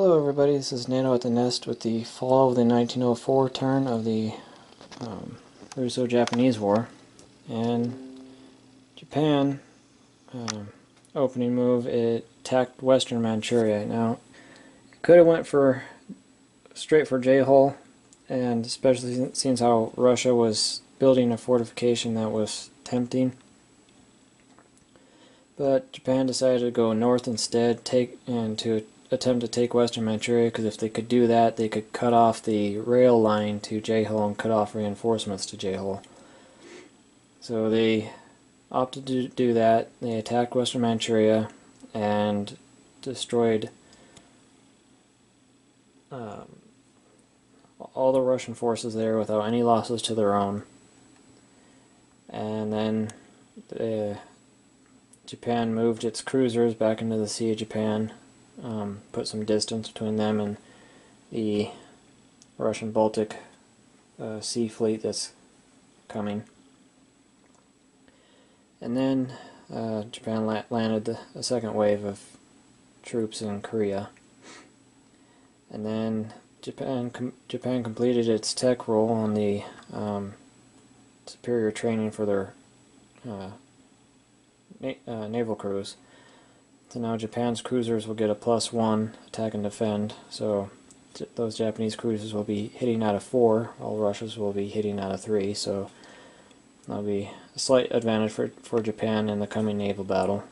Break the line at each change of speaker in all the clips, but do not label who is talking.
Hello everybody, this is Nato at the Nest with the fall of the 1904 turn of the Russo-Japanese War. And Japan, opening move, it attacked Western Manchuria. Now, it could have went straight for J-Hole, and especially since how Russia was building a fortification that was tempting. But Japan decided to go north instead, to attempt to take Western Manchuria, because if they could do that, they could cut off the rail line to J-Hole and cut off reinforcements to J-Hole. So they opted to do that. They attacked Western Manchuria and destroyed all the Russian forces there without any losses to their own. And then Japan moved its cruisers back into the Sea of Japan, put some distance between them and the Russian Baltic Sea Fleet that's coming. And then Japan landed a second wave of troops in Korea. And then Japan completed its tech role on the superior training for their naval crews. So now Japan's cruisers will get a +1 attack and defend, so those Japanese cruisers will be hitting out of 4, while Russia's will be hitting out of 3, so that'll be a slight advantage for Japan in the coming naval battle.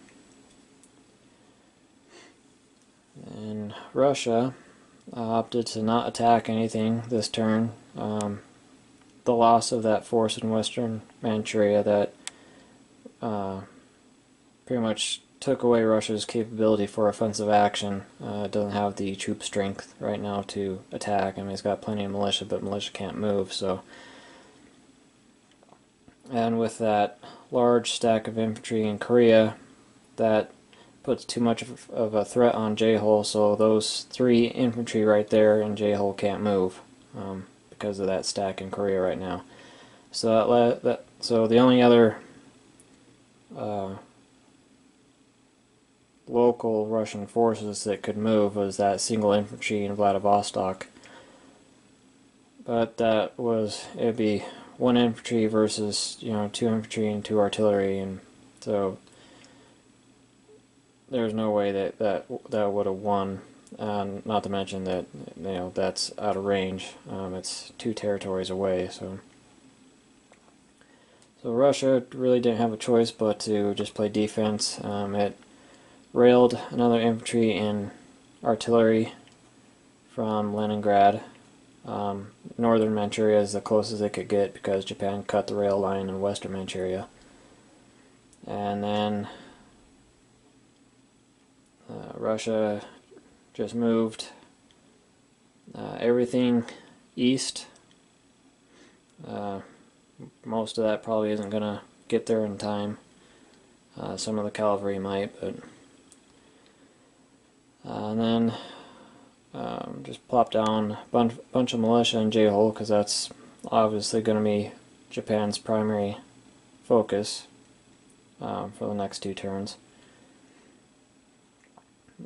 And Russia opted to not attack anything this turn. The loss of that force in Western Manchuria that pretty much took away Russia's capability for offensive action. It doesn't have the troop strength right now to attack. I mean, it's got plenty of militia, but militia can't move, so. And with that large stack of infantry in Korea, that puts too much of a threat on J-Hole, so those 3 infantry right there in J-Hole can't move because of that stack in Korea right now. So so the only other local Russian forces that could move was that single infantry in Vladivostok. But it'd be 1 infantry versus 2 infantry and 2 artillery, and so there's no way that would have won. Not to mention that that's out of range. It's 2 territories away, so Russia really didn't have a choice but to just play defense. It railed another infantry and artillery from Leningrad. Northern Manchuria is the closest they could get because Japan cut the rail line in Western Manchuria. And then Russia just moved everything east. Most of that probably isn't going to get there in time. Some of the cavalry might, but and then just plop down a bunch of militia in J-Hole, because that's obviously going to be Japan's primary focus for the next 2 turns.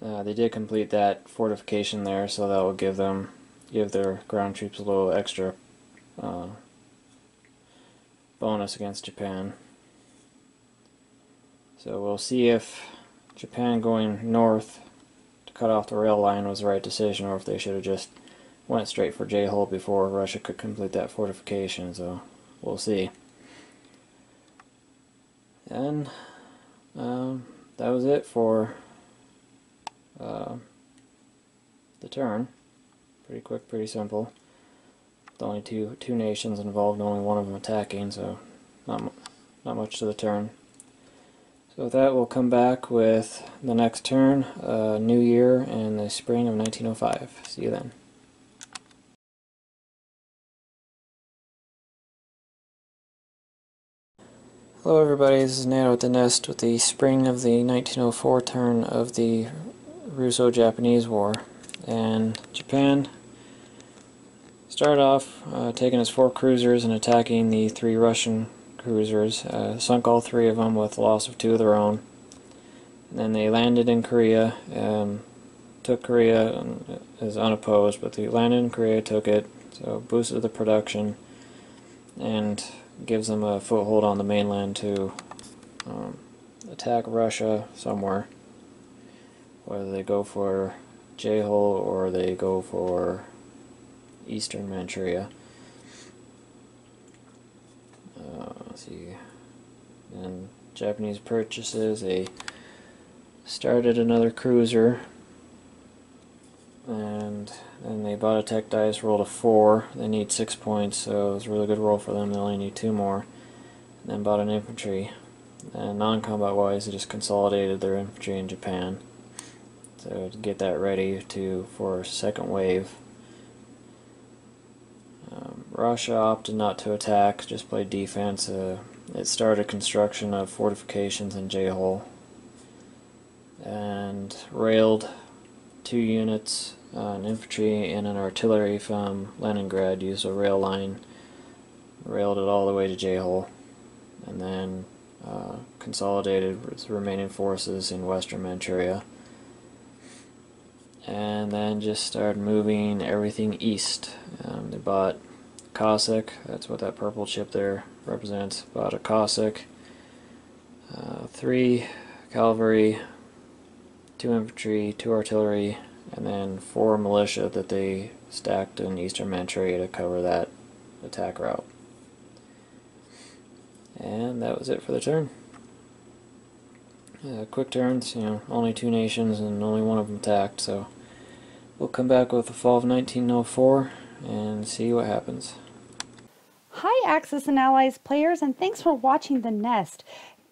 They did complete that fortification there, so that will give their ground troops a little extra bonus against Japan. So we'll see if Japan going north to cut off the rail line was the right decision, or if they should have just went straight for J-Hole before Russia could complete that fortification, so we'll see. And that was it for the turn. Pretty quick, pretty simple. With only two nations involved, only one of them attacking, so not much to the turn. So with that, we'll come back with the next turn, New Year in the spring of 1905. See you then. Hello everybody, this is Nato at the Nest with the spring of the 1904 turn of the Russo-Japanese War. And Japan started off taking its 4 cruisers and attacking the 3 Russian cruisers, sunk all 3 of them with the loss of 2 of their own. And then they landed in Korea, took Korea and is unopposed, but they landed in Korea, took it, so boosted the production and gives them a foothold on the mainland to attack Russia somewhere, whether they go for Jehol or they go for eastern Manchuria. Let's see. And Japanese purchases, they started another cruiser, and then they bought a tech dice, rolled a 4. They need 6 points, so it was a really good roll for them. They only need 2 more. And then bought an infantry. And non-combat wise, they just consolidated their infantry in Japan, so to get that ready for second wave. Russia opted not to attack, just played defense. It started construction of fortifications in Jehol and railed 2 units, an infantry and an artillery from Leningrad, used a rail line, railed it all the way to Jehol, and then consolidated with the remaining forces in western Manchuria, and then just started moving everything east. They bought Cossack, that's what that purple chip there represents. Bought a Cossack, 3 cavalry, 2 infantry, 2 artillery, and then 4 militia that they stacked in eastern Manchuria to cover that attack route. And that was it for the turn. Quick turns, only 2 nations and only one of them attacked, so we'll come back with the fall of 1904 and see what happens.
Hi Axis and Allies players, and thanks for watching The Nest.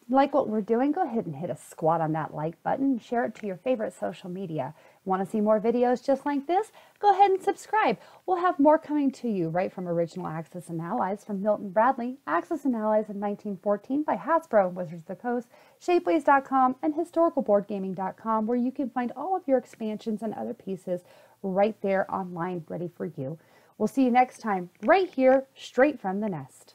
Like what we're doing, go ahead and hit a squat on that like button, share it to your favorite social media. Want to see more videos just like this? Go ahead and subscribe. We'll have more coming to you right from Original Axis and Allies from Milton Bradley, Axis and Allies in 1914 by Hasbro, Wizards of the Coast, Shapeways.com, and HistoricalBoardGaming.com, where you can find all of your expansions and other pieces right there online ready for you. We'll see you next time right here, straight from the nest.